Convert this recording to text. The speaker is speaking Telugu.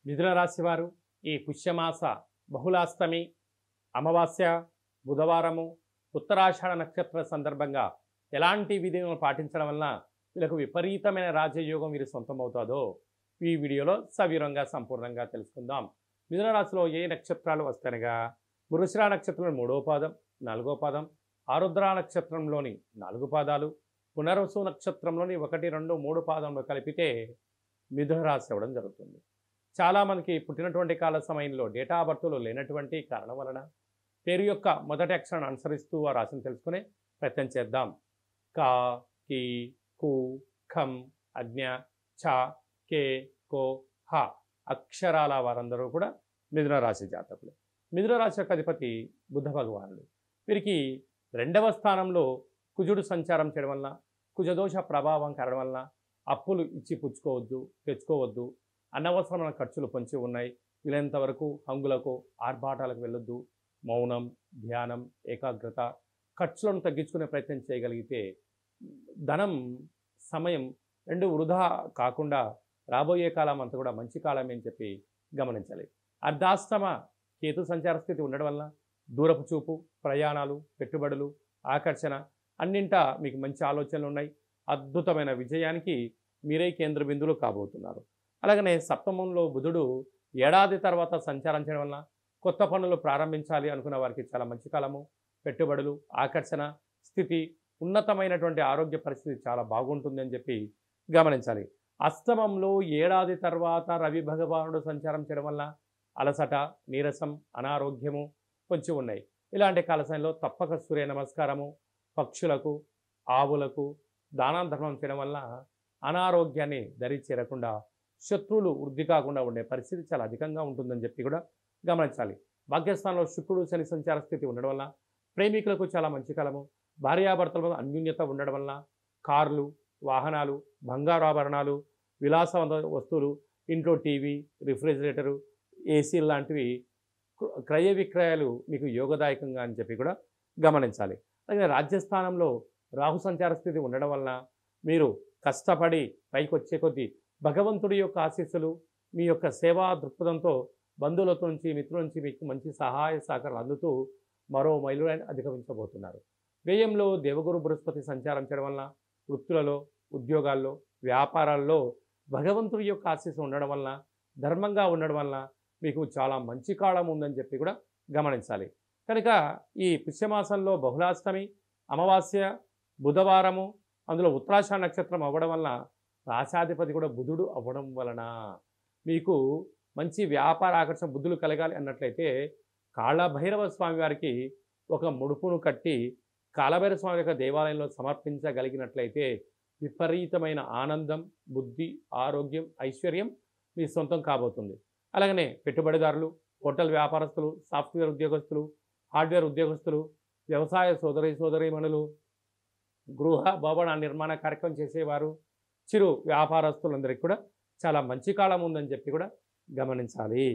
మిథున రాశి వారు ఈ పుష్యమాస బహుళాష్టమి అమావాస్య బుధవారము ఉత్తరాషాఢ నక్షత్ర సందర్భంగా ఎలాంటి విధులను పాటించడం వలన వీళ్ళకు విపరీతమైన రాజయోగం వీరి సొంతమవుతుందో ఈ వీడియోలో సవివరంగా సంపూర్ణంగా తెలుసుకుందాం. మిథున రాశిలో ఏ నక్షత్రాలు వస్తాయనగా మృగశిర నక్షత్రంలో 3వ పాదం 4వ పాదం, ఆరుద్ర నక్షత్రంలోని 4 పాదాలు, పునర్వసు నక్షత్రంలోని 1, 2, 3 పాదంలో కలిపితే మిథున రాశి అవ్వడం జరుగుతుంది. చాలామందికి పుట్టినటువంటి కాల సమయంలో డేటా ఆఫ్ బర్త్లో లేనటువంటి కారణం వలన పేరు యొక్క మొదటి అక్షరాన్ని అనుసరిస్తూ ఆ రాశిని తెలుసుకునే ప్రయత్నం చేద్దాం. కా, కి, కు, ఖం, అజ్ఞ, ఛ, కే, కో, హ అక్షరాల వారందరూ కూడా మిథున రాశి జాతకులు. మిథున రాశి యొక్క అధిపతి బుధ భగవానుడు. వీరికి 2వ స్థానంలో కుజుడు సంచారం చేయడం వలన కుజదోష ప్రభావం కారణం వలన అప్పులు ఇచ్చి పుచ్చుకోవద్దు, తెచ్చుకోవద్దు, అనవసరమైన ఖర్చులు పొంచి ఉన్నాయి. వీలైనంత వరకు హంగులకు ఆర్భాటాలకు వెళ్ళొద్దు. మౌనం, ధ్యానం, ఏకాగ్రత, ఖర్చులను తగ్గించుకునే ప్రయత్నం చేయగలిగితే ధనం, సమయం 2 వృధా కాకుండా రాబోయే కాలం అంతా కూడా మంచి కాలమే అని చెప్పి గమనించాలి. అర్ధాష్టమ కేతు సంచార స్థితి ఉండడం వలన దూరపు చూపు, ప్రయాణాలు, పెట్టుబడులు, ఆకర్షణ అన్నింటా మీకు మంచి ఆలోచనలు ఉన్నాయి. అద్భుతమైన విజయానికి మీరే కేంద్ర బిందువులు కాబోతున్నారు. అలాగనే సప్తమంలో బుధుడు ఏడాది తర్వాత సంచారం చేయడం వలన కొత్త పనులు ప్రారంభించాలి అనుకున్న వారికి చాలా మంచి కాలము. పెట్టుబడులు, ఆకర్షణ స్థితి, ఉన్నతమైనటువంటి ఆరోగ్య పరిస్థితి చాలా బాగుంటుంది అని చెప్పి గమనించాలి. అష్టమంలో ఏడాది తర్వాత రవి భగవానుడు సంచారం చేయడం వల్ల అలసట, నీరసం, అనారోగ్యము కొంచెం ఉన్నాయి. ఇలాంటి కాల సమయంలో తప్పక సూర్య నమస్కారము, పక్షులకు, ఆవులకు దానం ధర్మం చేయడం వల్ల అనారోగ్యాన్ని దరి చేరకుండా, శత్రువులు వృద్ధి కాకుండా ఉండే పరిస్థితి చాలా అధికంగా ఉంటుందని చెప్పి కూడా గమనించాలి. భాగ్యస్థానంలో శుక్రుడు శని సంచార స్థితి ఉండడం వల్ల ప్రేమికులకు చాలా మంచి కాలము. భార్యాభర్తల మీద అన్యోన్యత ఉండడం వల్ల కార్లు, వాహనాలు, బంగారు ఆభరణాలు, విలాసవంత వస్తువులు, ఇంట్లో టీవీ, రిఫ్రిజిరేటరు, ఏసీ లాంటివి క్రయ విక్రయాలు మీకు యోగదాయకంగా అని చెప్పి కూడా గమనించాలి. అలాగే రాజ్యస్థానంలో రాహు సంచార స్థితి ఉండడం వలన మీరు కష్టపడి పైకి వచ్చే కొద్దీ భగవంతుడి యొక్క ఆశీస్సులు, మీ యొక్క సేవా దృక్పథంతో బంధువులతో నుంచి, మిత్రుల నుంచి మీకు మంచి సహాయ సహకారాలు అందుతూ మరో మైలురాయిని అధిగమించబోతున్నారు. వ్యయంలో దేవగురు బృహస్పతి సంచారం చేయడం వలన వృత్తులలో, ఉద్యోగాల్లో, వ్యాపారాల్లో భగవంతుడి యొక్క ఆశీస్సు ఉండడం వలన, ధర్మంగా ఉండడం వలన మీకు చాలా మంచి కాలం ఉందని చెప్పి కూడా గమనించాలి. కనుక ఈ పుష్యమాసంలో బహుళాష్టమి, అమావాస్య, బుధవారము, అందులో ఉత్తరాషాఢ నక్షత్రం అవ్వడం వలన రాశాధిపతి కూడా బుధుడు అవ్వడం వలన మీకు మంచి వ్యాపార ఆకర్షణ బుద్ధులు కలగాలి అన్నట్లయితే కాళభైరవ స్వామి వారికి ఒక ముడుపును కట్టి కాళభైరవ స్వామి యొక్క దేవాలయంలో సమర్పించగలిగినట్లయితే విపరీతమైన ఆనందం, బుద్ధి, ఆరోగ్యం, ఐశ్వర్యం మీ సొంతం కాబోతుంది. అలాగనే పెట్టుబడిదారులు, హోటల్ వ్యాపారస్తులు, సాఫ్ట్వేర్ ఉద్యోగస్తులు, హార్డ్వేర్ ఉద్యోగస్తులు, వ్యవసాయ సోదరీమణులు, గృహ భవన నిర్మాణ కార్యక్రమం చేసేవారు, చిరు వ్యాపారస్తులందరికీ కూడా చాలా మంచి కాలం ఉందని చెప్పి కూడా గమనించాలి.